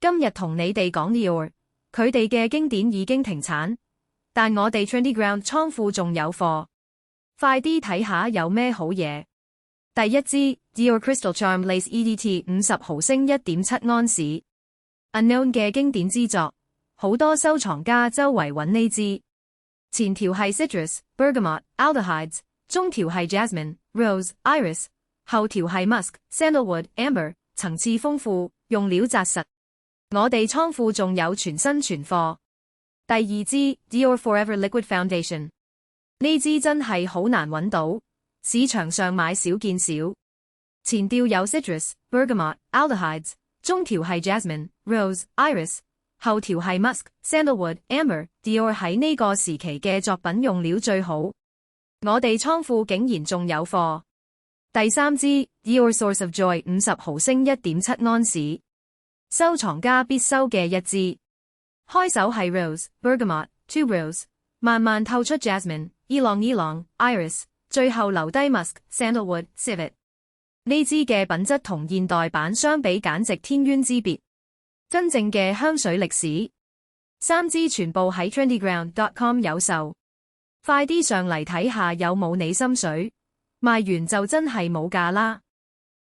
今日同你哋講 Dior， 佢哋嘅經典已經停產，但我哋 Trendy Ground 倉庫仲有貨，快啲睇下有咩好嘢。第一支 Dior Crystal Charm Lace EDT 50毫升 1.7 盎司 Unknown 嘅經典之作，好多收藏家周圍揾呢支。前條係 Citrus、Bergamot、Aldehydes， 中條係 Jasmine、Rose、Iris， 後條係 Musk、Sandalwood、Amber， 層次豐富，用料紮實。我哋倉庫仲有全新存貨。第二支 Dior Forever Liquid Foundation， 呢支真係好難揾到，市場上買少見少。前調有 Citrus、Bergamot、Aldehydes， 中條係 Jasmine、Rose、Iris， 後條係 Musk、Sandalwood、Amber。 Dior 喺呢個時期嘅作品用料最好，我哋倉庫竟然仲有貨。第三支 Dior Source of Joy 50毫升 1.7 盎司，收藏家必收嘅一支。開首係 Rose、Bergamot、Tuberose， 慢慢透出 Jasmine、Ylang-Ylang、Iris， 最後留低 Musk、Sandalwood、Civet。 呢支嘅品質同現代版相比簡直天淵之別，真正嘅香水歷史。三支全部喺 trendyground.com 有售，快啲上嚟睇下有冇你心水，賣完就真係冇價啦。